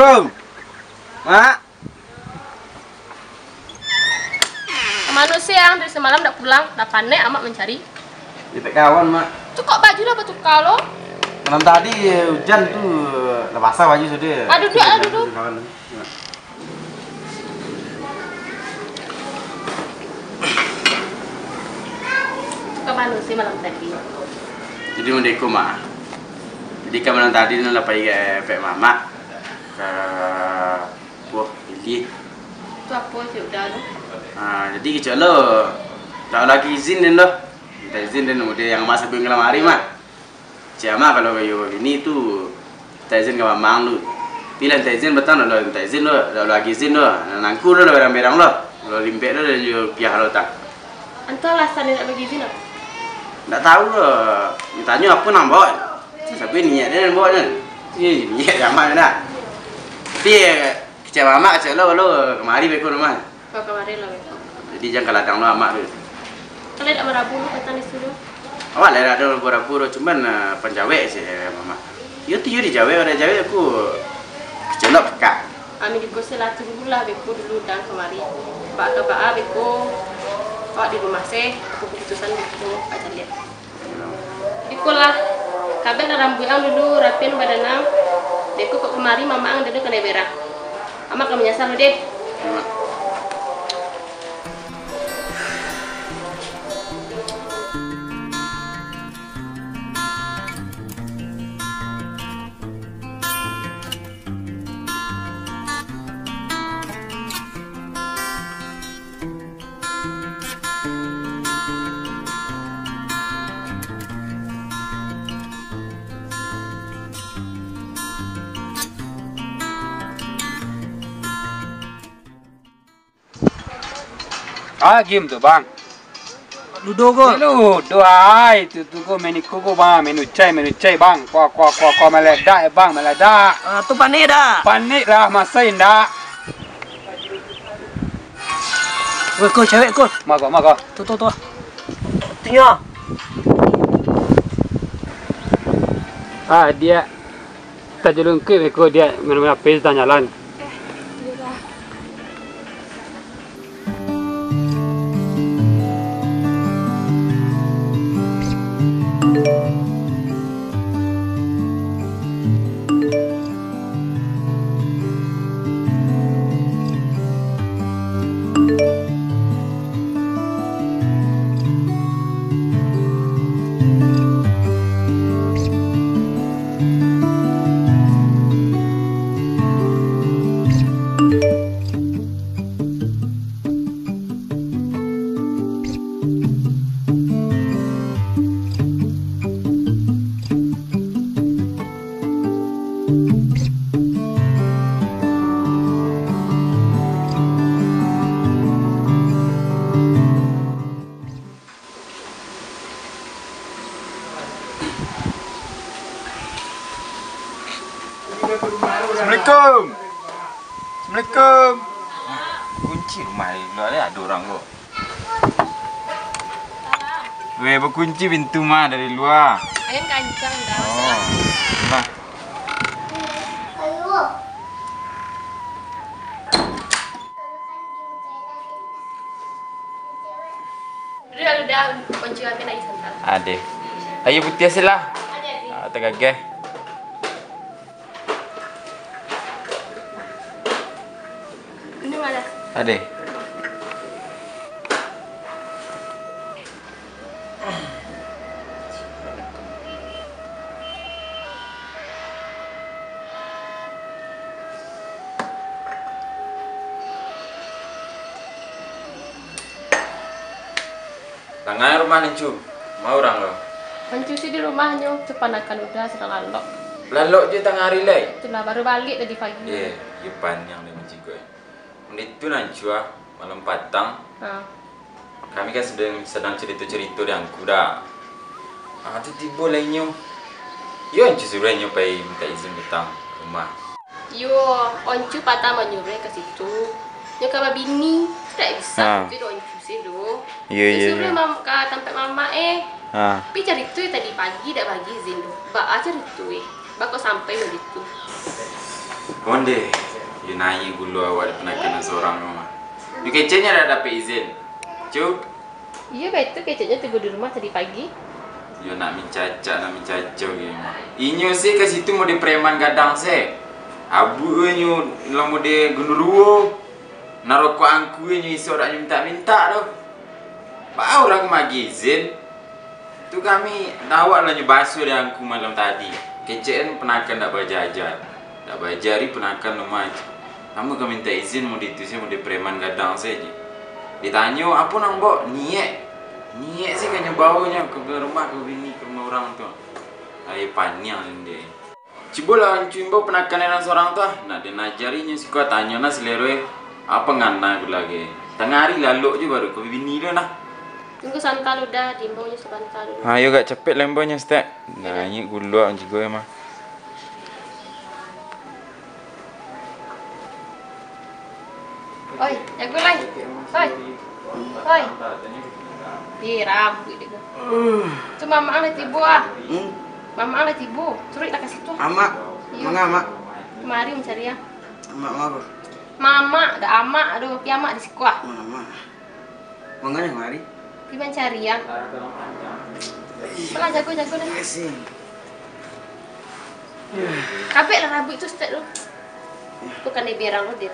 Assalamualaikum. Mak. Kemana sih yang dari semalam udah pulang? Udah panik amat mencari. Jepit kawan, Mak. Cukup baju dah betul kalau. Malam tadi hujan tuh udah basah baju sudah. Duduk. Kemana sih malam tadi? Jadi mendeko, Mak. Jadi kan malam tadi nak pergi ke Pak Mama ke buah pilih. Itu apa sih udah lu? Jadi kecil lo, tak lagi izin dan lo, minta izin dan udah yang masa gue ngelamari mah. Cuma kalau kayak ini tuh, tak izin ke mamang lu. Pilih tak izin betul lo, tak izin lo, lagi izin lo, nangku lo berang-berang lo limpet lo dan juga pihak lo tak. Antu alasan tidak bagi izin apa? Nggak tahu lo, ditanya apa nambah. Tapi niat dia nambah kan, niat sama dah. Tapi kecil mama kecil lo kemari beko rumah. Kau kemarin lah beko. Jadi jangan ladang lo amak tu. Kalian tidak merabu kata di situ? Awal ada beberapa cuman penjawe sih mama. Yo tu yo di Jawa orang Jawa aku kecelok kak. Kami di kos selatu dulu lah beko dulu dan kemari. Pak ke Pak beko. Pak di rumah sih, aku keputusan beko aja lihat. Ikulah, kabel rambut ang dulu rapian badanang. Beko kok kemari mama ang dulu kena berak. Ama kamu nyasar deh. Game tu bang. Ludo ko. Ludo ai tu ko meniko ko bang, menu cai bang. Ko meleda bang, meleda. Tu panik dah. Panik lah masa indah. Weh ko cewek ko. Mago. Tu. Tengok. Dia tak jalan ke ko dia mana pes dah jalan. Assalamualaikum. Kunci rumah ni, luar ada orang kok. Weh, berkunci pintu mah dari luar. Ayam kancang dah. Oh, nah. Udah kunci apa lagi santai. Ade. Ayo putih silah. Tegageh. Ini mana? Ade. Tangan rumah nih cu, mau orang lo? Mencuci di rumahnya, cepanakan udah sedang lalok. Lalok je tengah hari lagi. Itulah baru balik tadi pagi. Depan yang dia mencikoi. Itu nanti malam patang. Kami kan sedang cerita-cerita yang kuda. Tiba-tiba lainnya. Yo ancu suruh pergi minta izin datang rumah. Yo, oncu patah menyuruh ke situ. Yo kalau bini tidak bisa, jadi oncu sih do. Iya. Suruh mam ke tempat mama Tapi cari tu tadi pagi dak bagi izin do. Ba cari tu Bako sampai begitu. Konde, Yunai gulu awak pernah kena seorang mama. Yu kecenya dah dapat izin. Cuk. Iya betul kecaknya tunggu di rumah tadi pagi. Yo nak mencacak nak mencacau gitu. Inyo sih ke situ mau di preman gadang se. Abu nyo lamu de gunduruo. Naroko angku nyo iso dak minta-minta doh. Bau orang magizin. Tu kami dawak lah nyo basuh de angku malam tadi. Kecen penakan dak bajajar. Dak bajari penakan lumaj. Kamu kami minta izin mau ditusih mau di preman gadang saja. Ditanya apa nang mbok niat. Niat sih kayaknya baunya ke rumah ke bini ke rumah orang tu. Air panjang ni. Cuba lah cumba penakan seorang tu. Nak dia najarinya suka tanya nak seleroi apa ngana aku lagi. Tengah hari lalu je baru ke bini dia nah. Tunggu santal udah dimbaunya sebentar dulu. Ayo gak cepet lembonya stek. Nah ini gula juga mah. Oi, jago lagi. Oi. Oi. Di rambut dia. Tu mama ang tibo ah. Mama ang tibo. Suruh nak kasih tu. Ama, mana ama? Kemari mencari ya. Ama apa? Mama, ada ama, aduh, pi ama di sekolah. Mama. Mangga mari. Pi mencari ya. Pelan jago dah. Kasih. Kabek lah rambut tu stek tu. Bukan dia biar lu dia.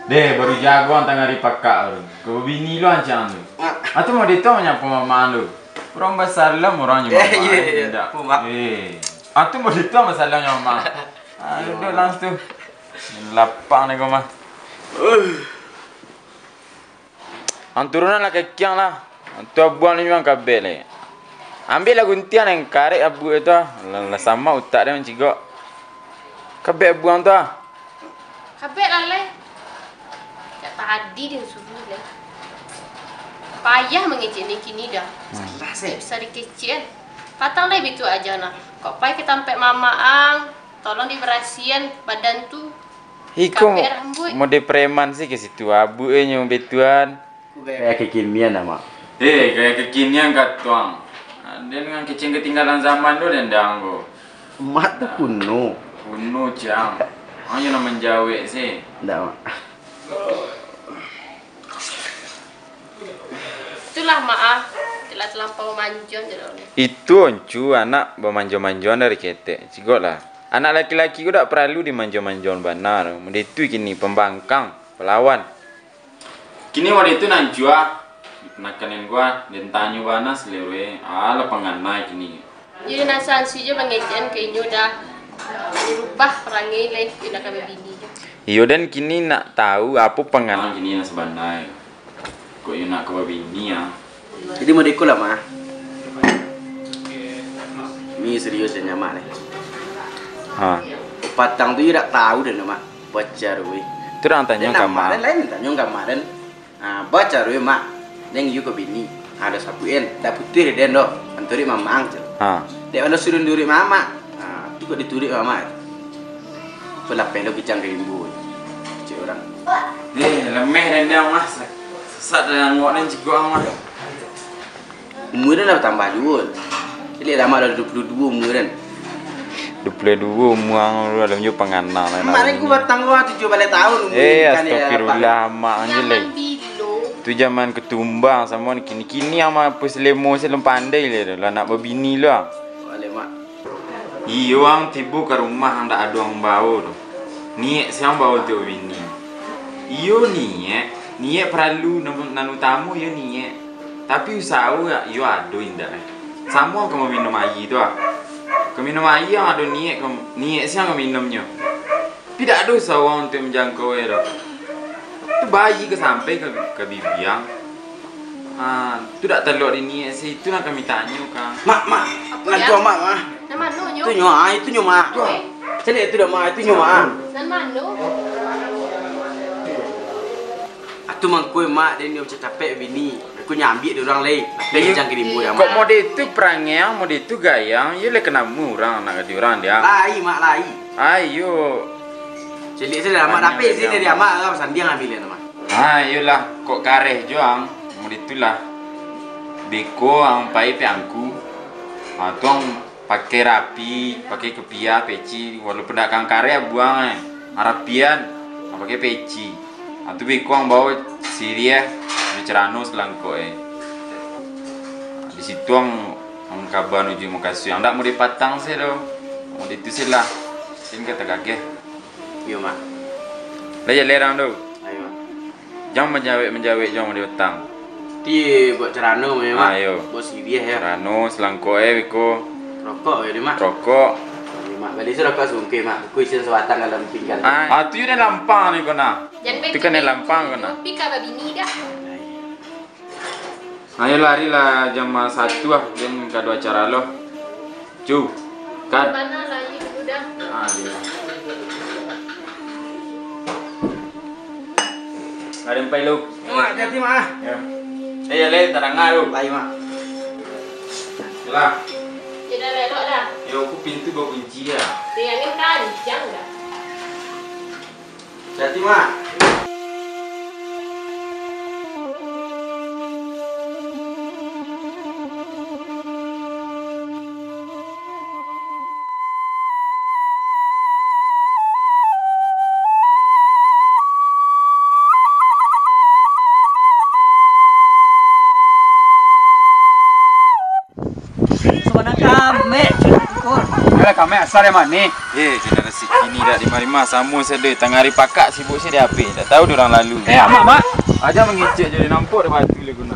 Deh baru jago antang hari pakak lu. Kau bini lu ancang lu. Atau mau ditanya apa mama lu? Orang besar lah orangnya mama. Iya. Atau mau ditanya masalahnya mama. Aduh dah langsung. Lapang ni kau mah. Anturunan lah kekiang lah. Antu abuan ni memang kabel ni. Ambil lah guntian yang karek abu itu. Lah sama utak dia mencigok. Kabel abuan tu. Kabek lah le. Tak tadi dia suruh le. Payah mengecek ni kini dah. Salah Tak bisa dikecek. Patang le begitu aja nah. Kok payah kita sampai mama ang. Tolong diberasihin badan tu. Iko Kabek rambut. mode preman sih ke situ abu nyo betuan. Kayak kekinian nama. Kayak kekinian kat tuang. Dia dengan kecing ketinggalan zaman tu dan danggo. Mak tu kuno. Kuno cang. Hanya nak menjawab sih. Ndak mak. Itulah maaf. Telah terlampau manjon je dah. Itu oncu anak bermanjau-manjauan dari ketek. Cigok lah. Anak laki-laki ku tak perlu dimanjau-manjauan benar. Mode itu kini pembangkang, pelawan. Kini waktu itu nak jual. Penakanin gua dan tanya bana selerwe. Ala penganai kini. Jadi nasan si je mengecek ke inyo dah. Tadi rubah perangai lain dia nak kami bini je. Iyo dan kini nak tahu apa penganai kini yang sebenarnya. Kok you nak ke bini ya? Jadi mau dikul lah mak. Ni serius dan nyamak ni. Ha. Patang tu you tak tahu dah mak. Baca rui. Tu orang tanya kamar. Lain tanya kamar dan. Baca rui mak. Neng you ke bini. Ada sapuin. Tak putih dia doh. Anturi mamang je. Ha. Dia ada suruh duri mama. Tu kok dituri mama. Pelapeng lo kicang ke ibu. Cik orang. Lemeh dan dia mas. Sesat dengan ngok dan cikgu mah. Umur dia dah bertambah juga. Jadi lama dah 22 umur kan. 22 umur dalam jo penganang lah. Kemarin aku batang gua 7 balik tahun umur. Astagfirullah mak anjir leh. Bilo. Tu zaman ketumbang sama ni kini ama apa selemo selem pandai le lah nak berbini lah. Boleh mak. Iyo ang tibu ke rumah ang tak ada orang bau tu. Niat siang bau tu bini. Iyo niat perlu nanu tamu yo niat. Tapi usaha ya yo ada indah. Sama kamu minum air tu ah. Kamu minum air yang ada niat siang kamu minumnya. Tidak ada usaha untuk menjangkau tu. Tu bayi ke sampai ke bibiang. Tu tak telur di niat sih itu nak kami tanya kan. Mak. Nak jual mak. Nan mano nyo? Itu nyoa, itu nyoa. Cari itu dah mak, itu nyoa. Nan mano? Atu mangkui mak dia ni macam capek bini. Aku nyambi dia orang lain. Dia jangan kiri buat Kok mode itu perangiang, mode itu gayang, ya le kena murang nak di orang dia. Lai mak lai. Ayo. Jadi saya mak dapat sini dia mak lah pasal dia ngambil nama. Ayolah, kok kareh juang, mode itulah. Beko ang pai pe angku. Tuang pakai rapi, pakai kepia, peci, walaupun nak kang karya buang harapian, pakai peci. Atau bikuang bawa Syria, bicarano selangko Di situ ang kabar nuju makasih. Ang tak mau dipatang sih do, mau ditusil lah. Ini kata kakek. Yo mak. Laya lerang do. Ayo. Jangan menjawab, jangan diutang. Ti buat cerano memang. Ayo. Buat Syria ya. Rano selangko biko. Rokok ya mak. Rokok. Mak beli rokok sungke mak. Kuisin sewatan dalam pinggan. Tu ni lampang ni kena. Tu kan ni lampang kena. Pika babi ni dah. Ayo lari lah jam 1 lah, jam kedua acara lo. Cu, kan? Mana lagi udah? Dia. Ada empai lo. Mak hati mak. Ya. Le, tarang ngaru. Ayo mak. Lah. Kita lelok dah. Yo, aku pintu bawa kunci ya. Dia ni panjang dah. Hati mak. Ada kami asal yang mana? Generasi kini dah lima sama saya deh. Tengah hari pakak sibuk saya dah habis. Tak tahu dia orang lalu. Mak. Aja mengicik jadi nampak dah batu le guna.